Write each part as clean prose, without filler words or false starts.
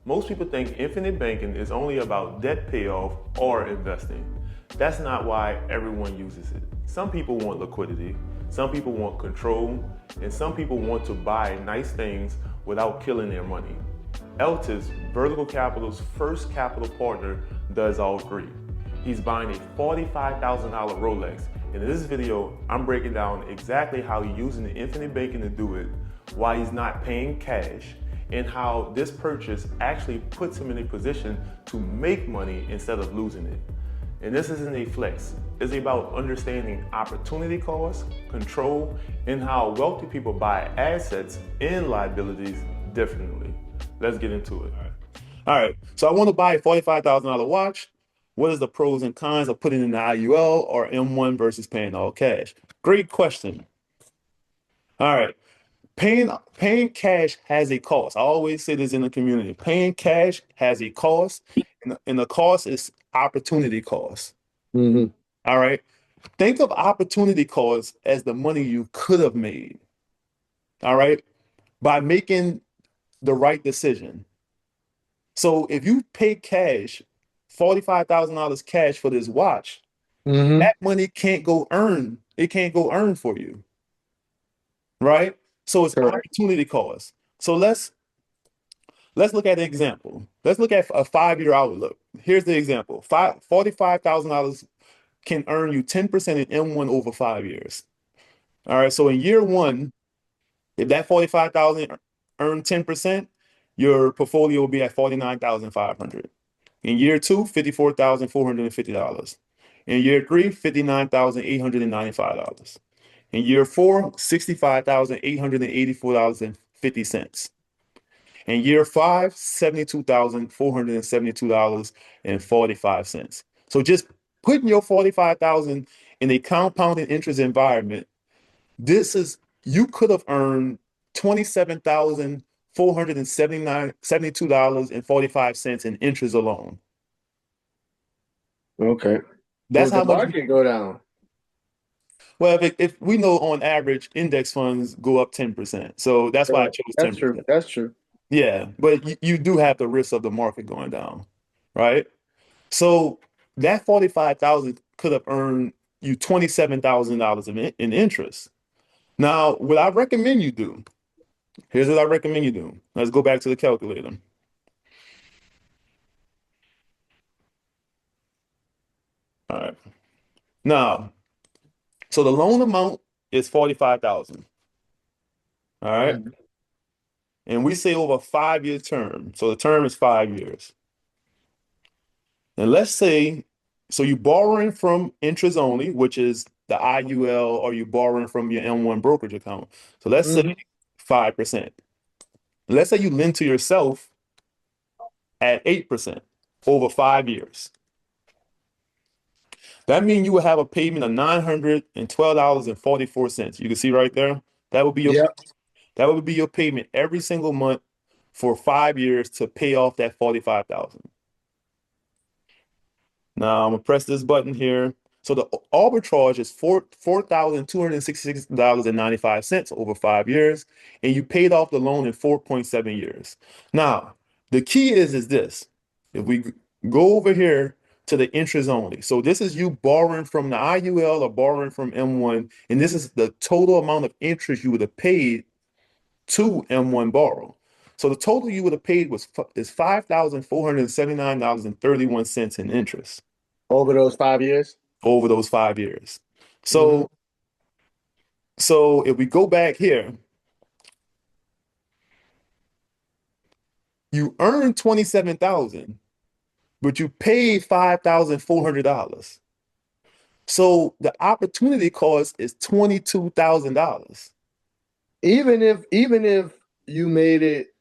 Most people think infinite banking is only about debt payoff or investing. That's not why everyone uses it. Some people want liquidity, some people want control, and some people want to buy nice things without killing their money. Eltis, Vertical Capital's first capital partner, does all three. He's buying a $45,000 Rolex, and in this video, I'm breaking down exactly how he's using the infinite banking to do it, why he's not paying cash, and how this purchase actually puts him in a position to make money instead of losing it. And this isn't a flex. It's about understanding opportunity costs, control, and how wealthy people buy assets and liabilities differently. Let's get into it. All right. So I want to buy a $45,000 watch. What is the pros and cons of putting in the IUL or M1 versus paying all cash? Great question. All right. Paying cash has a cost. I always say this in the community. Paying cash has a cost, and the cost is opportunity cost. Mm-hmm. All right. Think of opportunity cost as the money you could have made. All right. By making the right decision. So if you pay cash, $45,000 cash for this watch, Mm-hmm. that money can't go earn. It can't go earn for you. Right? So it's Correct. opportunity cost. So let's look at an example. Let's look at a 5-year outlook. Here's the example. $45,000 can earn you 10% in M1 over 5 years. All right. So in year one, if that 45,000 earned 10%, your portfolio will be at 49,500. In year two, $54,450. In year three, $59,895. In year four, $65,884.50. In year five, $72,472.45. So just putting your 45,000 in a compounding interest environment, you could have earned $27,472.45 in interest alone. Okay. That's Will the how much. market go down? Well, if we know on average, index funds go up 10%. So that's why I Correct. chose That's true. 10%. That's true. Yeah, but you do have the risk of the market going down, right? So that 45,000 could have earned you $27,000 in interest. Now, what I recommend you do, here's what I recommend you do. Let's go back to the calculator. All right. Now, so the loan amount is 45,000. All right. Mhm. And we say over a 5-year term. So the term is 5 years. And let's say, so you're borrowing from interest only, which is the IUL, or you're borrowing from your M1 brokerage account. So let's say Mhm. 5%. Let's say you lend to yourself at 8% over 5 years. That means you will have a payment of $912.44. You can see right there. That would be your Yep. that would be your payment every single month for 5 years to pay off that 45,000. Now I'm gonna press this button here. So the arbitrage is $4,266.95 over 5 years, and you paid off the loan in 4.7 years. Now, the key is this. If we go over here to the interest only. So this is you borrowing from the IUL or borrowing from M1, and this is the total amount of interest you would have paid to M1 borrow. So the total you would have paid is $5,479.31 in interest Over those 5 years. over those 5 years. Mm-hmm. So if we go back here, you earned 27,000, but you paid $5,400. So the opportunity cost is $22,000. Even if you made it,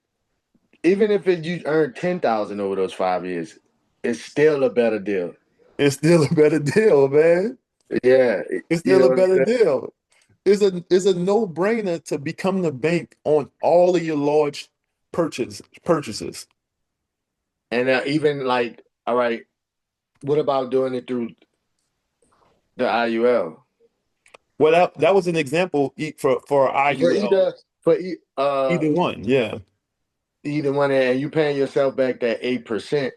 you earned 10,000 over those 5 years, it's still a better deal. It's still a better deal, man. Yeah. It's You still know a what I'm better saying? deal. It's a no-brainer to become the bank on all of your large purchases. And even like, all right, what about doing it through the IUL? Well, that was an example for For IUL. either for Either one, yeah. either one, and you paying yourself back that 8%,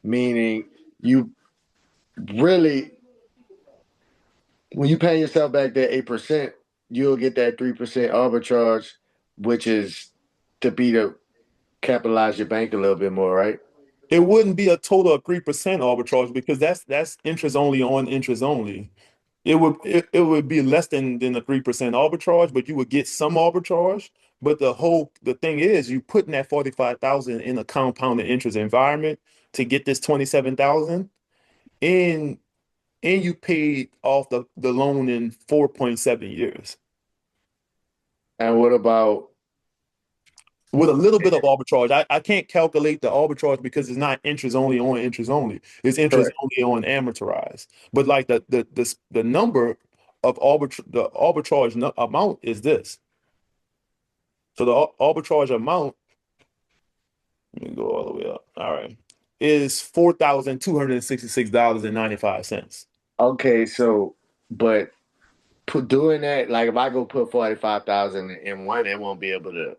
meaning you really, when you pay yourself back that 8%, you'll get that 3% arbitrage, which is to be to capitalize your bank a little bit more, right? It wouldn't be a total of 3% arbitrage because that's interest only on interest only. It would be less than the 3% arbitrage, but you would get some arbitrage. But the thing is, you putting that 45,000 in a compounded interest environment to get this 27,000, and you paid off the loan in 4.7 years And what about with a little bit of arbitrage. I can't calculate the arbitrage because it's not interest only on interest only. It's interest correct? only on amortized. But like the number of arbitrage amount is this. So the arbitrage amount, let me go all the way up. All right, is $4,266.95. Okay, so but doing that, like if I go put 45,000 in one, it won't be able to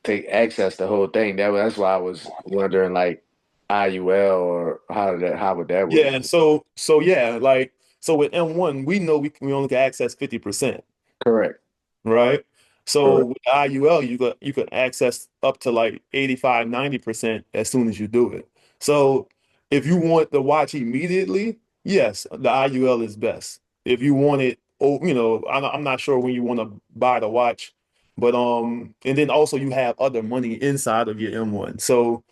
take access the whole thing. That's why I was wondering like IUL or how would that work? Yeah, so yeah, like so with M1, we know we only can access 50%. Correct. Right? So Correct. with IUL, you could access up to like 85, 90% as soon as you do it. So if you want the watch immediately, yes, the IUL is best. If you want it, oh, I'm not sure when you want to buy the watch, but and then also you have other money inside of your M1. So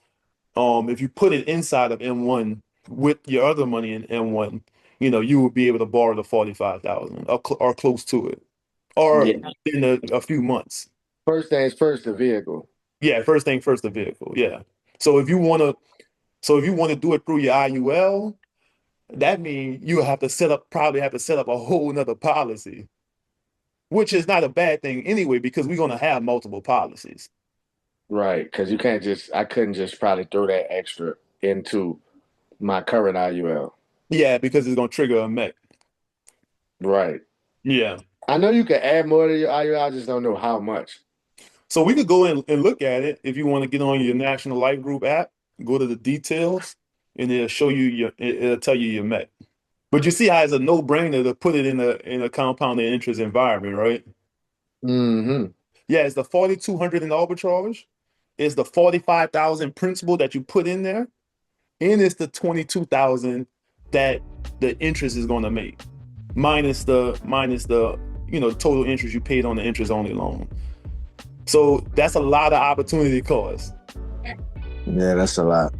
if you put it inside of M1 with your other money in M1, you will be able to borrow the 45,000 or close to it or Yeah. in a few months. First things first, the vehicle. Yeah, first thing first, the vehicle. Yeah. So if you want to do it through your IUL, that means you probably have to set up a whole nother policy, which is not a bad thing anyway, because we're gonna have multiple policies. Right. Because you can't just I couldn't just probably throw that extra into my current IUL. Yeah, because it's gonna trigger a mech. Right. Yeah. I know you can add more to your IUL, I just don't know how much. So we could go in and look at it if you want to get on your National Life Group app, go to the details, and it'll tell you your mech. But you see how it's a no-brainer to put it in a compounded interest environment, right? Hmm. Yeah, it's the 4,200 in arbitrage, it's the 45,000 principal that you put in there, and it's the 22,000 that the interest is going to make, minus the total interest you paid on the interest only loan. So that's a lot of opportunity cost. Yeah, that's a lot.